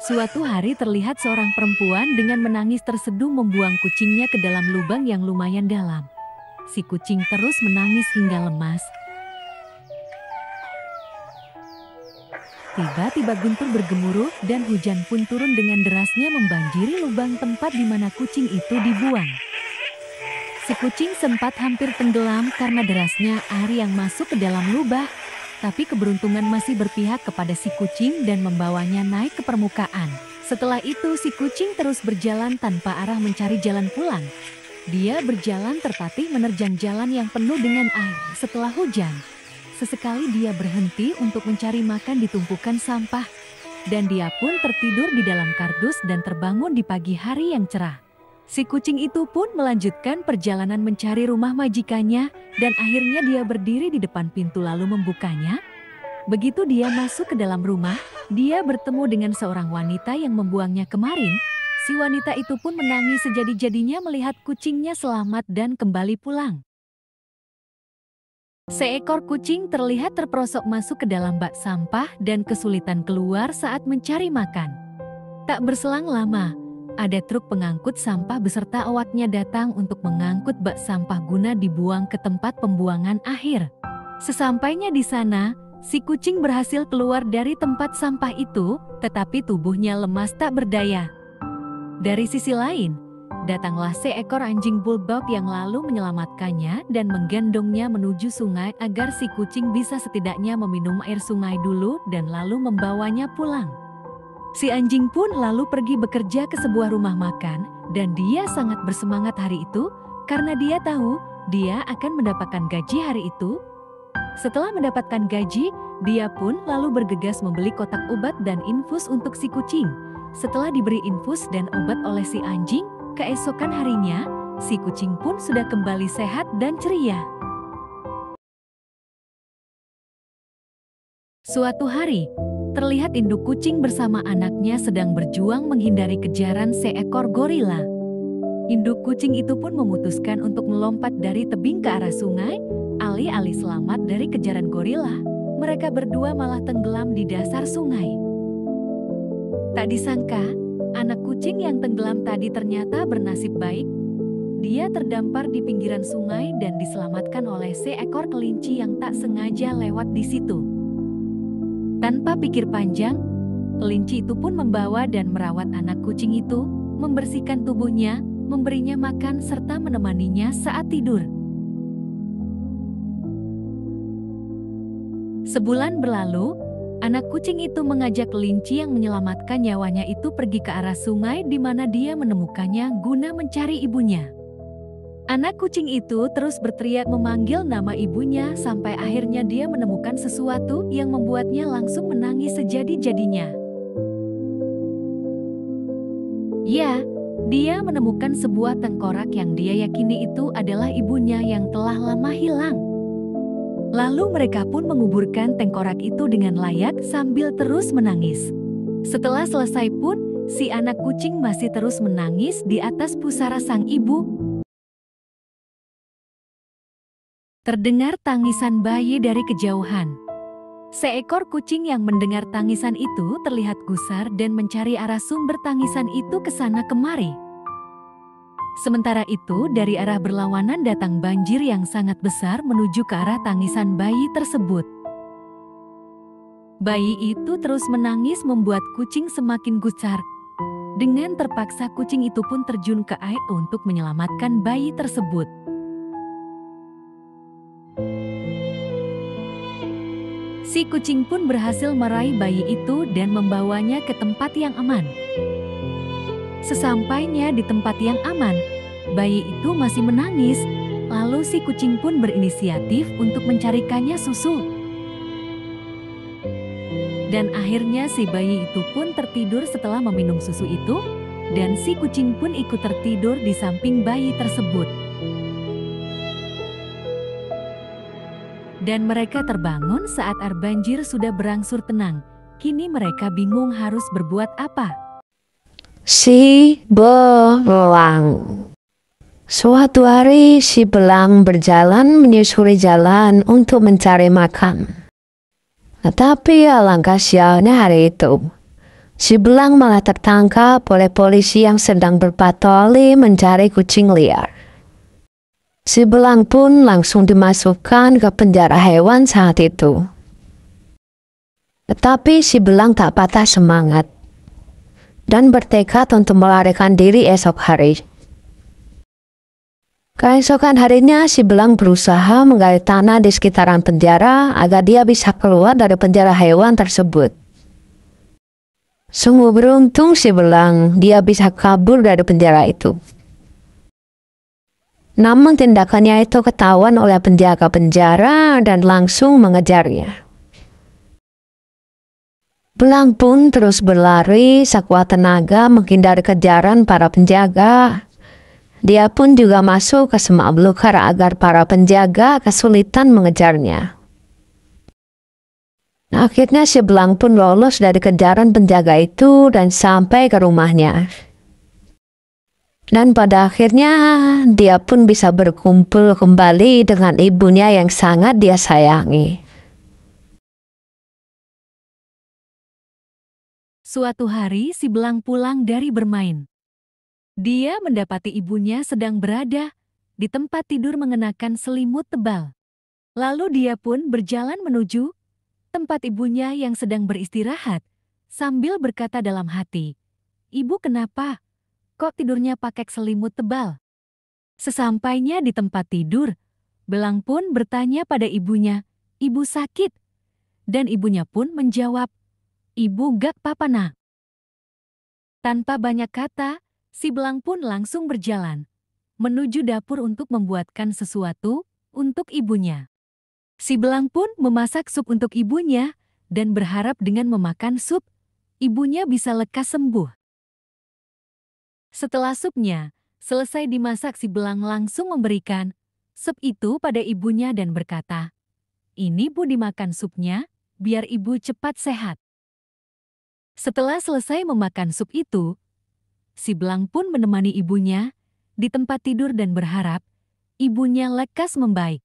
Suatu hari terlihat seorang perempuan dengan menangis terseduh membuang kucingnya ke dalam lubang yang lumayan dalam. Si kucing terus menangis hingga lemas. Tiba-tiba guntur bergemuruh dan hujan pun turun dengan derasnya membanjiri lubang tempat di mana kucing itu dibuang. Si kucing sempat hampir tenggelam karena derasnya air yang masuk ke dalam lubang. Tapi keberuntungan masih berpihak kepada si kucing dan membawanya naik ke permukaan. Setelah itu si kucing terus berjalan tanpa arah mencari jalan pulang. Dia berjalan tertatih menerjang jalan yang penuh dengan air setelah hujan. Sesekali dia berhenti untuk mencari makan di tumpukan sampah. Dan dia pun tertidur di dalam kardus dan terbangun di pagi hari yang cerah. Si kucing itu pun melanjutkan perjalanan mencari rumah majikannya dan akhirnya dia berdiri di depan pintu lalu membukanya. Begitu dia masuk ke dalam rumah, dia bertemu dengan seorang wanita yang membuangnya kemarin. Si wanita itu pun menangis sejadi-jadinya melihat kucingnya selamat dan kembali pulang. Seekor kucing terlihat terperosok masuk ke dalam bak sampah dan kesulitan keluar saat mencari makan. Tak berselang lama, ada truk pengangkut sampah beserta awaknya datang untuk mengangkut bak sampah guna dibuang ke tempat pembuangan akhir. Sesampainya di sana, si kucing berhasil keluar dari tempat sampah itu, tetapi tubuhnya lemas tak berdaya. Dari sisi lain, datanglah seekor anjing bulldog yang lalu menyelamatkannya dan menggendongnya menuju sungai agar si kucing bisa setidaknya meminum air sungai dulu dan lalu membawanya pulang. Si anjing pun lalu pergi bekerja ke sebuah rumah makan dan dia sangat bersemangat hari itu karena dia tahu dia akan mendapatkan gaji hari itu. Setelah mendapatkan gaji, dia pun lalu bergegas membeli kotak obat dan infus untuk si kucing. Setelah diberi infus dan obat oleh si anjing, keesokan harinya, si kucing pun sudah kembali sehat dan ceria. Suatu hari, terlihat induk kucing bersama anaknya sedang berjuang menghindari kejaran seekor gorila. Induk kucing itu pun memutuskan untuk melompat dari tebing ke arah sungai, alih-alih selamat dari kejaran gorila. Mereka berdua malah tenggelam di dasar sungai. Tak disangka, anak kucing yang tenggelam tadi ternyata bernasib baik. Dia terdampar di pinggiran sungai dan diselamatkan oleh seekor kelinci yang tak sengaja lewat di situ. Tanpa pikir panjang, kelinci itu pun membawa dan merawat anak kucing itu, membersihkan tubuhnya, memberinya makan serta menemaninya saat tidur. Sebulan berlalu, anak kucing itu mengajak kelinci yang menyelamatkan nyawanya itu pergi ke arah sungai di mana dia menemukannya guna mencari ibunya. Anak kucing itu terus berteriak memanggil nama ibunya sampai akhirnya dia menemukan sesuatu yang membuatnya langsung menangis sejadi-jadinya. Ya, dia menemukan sebuah tengkorak yang dia yakini itu adalah ibunya yang telah lama hilang. Lalu mereka pun menguburkan tengkorak itu dengan layak sambil terus menangis. Setelah selesai pun, si anak kucing masih terus menangis di atas pusara sang ibu. Terdengar tangisan bayi dari kejauhan. Seekor kucing yang mendengar tangisan itu terlihat gusar dan mencari arah sumber tangisan itu ke sana kemari. Sementara itu, dari arah berlawanan datang banjir yang sangat besar menuju ke arah tangisan bayi tersebut. Bayi itu terus menangis membuat kucing semakin gusar. Dengan terpaksa kucing itu pun terjun ke air untuk menyelamatkan bayi tersebut. Si kucing pun berhasil meraih bayi itu dan membawanya ke tempat yang aman. Sesampainya di tempat yang aman, bayi itu masih menangis, lalu si kucing pun berinisiatif untuk mencarikannya susu. Dan akhirnya si bayi itu pun tertidur setelah meminum susu itu, dan si kucing pun ikut tertidur di samping bayi tersebut. Dan mereka terbangun saat air banjir sudah berangsur tenang. Kini mereka bingung harus berbuat apa. Si belang. Suatu hari si belang berjalan menyusuri jalan untuk mencari makan. Tetapi alangkah sialnya hari itu, si belang malah tertangkap oleh polisi yang sedang berpatroli mencari kucing liar. Si belang pun langsung dimasukkan ke penjara hewan saat itu. Tetapi si belang tak patah semangat dan bertekad untuk melarikan diri esok hari. Keesokan harinya si belang berusaha menggali tanah di sekitaran penjara agar dia bisa keluar dari penjara hewan tersebut. Sungguh beruntung si belang, dia bisa kabur dari penjara itu. Namun tindakannya itu ketahuan oleh penjaga penjara dan langsung mengejarnya. Belang pun terus berlari sekuat tenaga menghindari kejaran para penjaga. Dia pun juga masuk ke semak belukar agar para penjaga kesulitan mengejarnya. Akhirnya si belang pun lolos dari kejaran penjaga itu dan sampai ke rumahnya. Dan pada akhirnya dia pun bisa berkumpul kembali dengan ibunya yang sangat dia sayangi. Suatu hari si belang pulang dari bermain. Dia mendapati ibunya sedang berada di tempat tidur mengenakan selimut tebal. Lalu dia pun berjalan menuju tempat ibunya yang sedang beristirahat sambil berkata dalam hati, "Ibu kenapa? Kok tidurnya pakai selimut tebal?" Sesampainya di tempat tidur, belang pun bertanya pada ibunya, "Ibu sakit?" Dan ibunya pun menjawab, "Ibu gak apa-apa nak." Tanpa banyak kata, si belang pun langsung berjalan menuju dapur untuk membuatkan sesuatu untuk ibunya. Si belang pun memasak sup untuk ibunya dan berharap dengan memakan sup, ibunya bisa lekas sembuh. Setelah supnya selesai dimasak, si belang langsung memberikan sup itu pada ibunya dan berkata, "Ini Bu, dimakan supnya, biar ibu cepat sehat." Setelah selesai memakan sup itu, si belang pun menemani ibunya di tempat tidur dan berharap ibunya lekas membaik.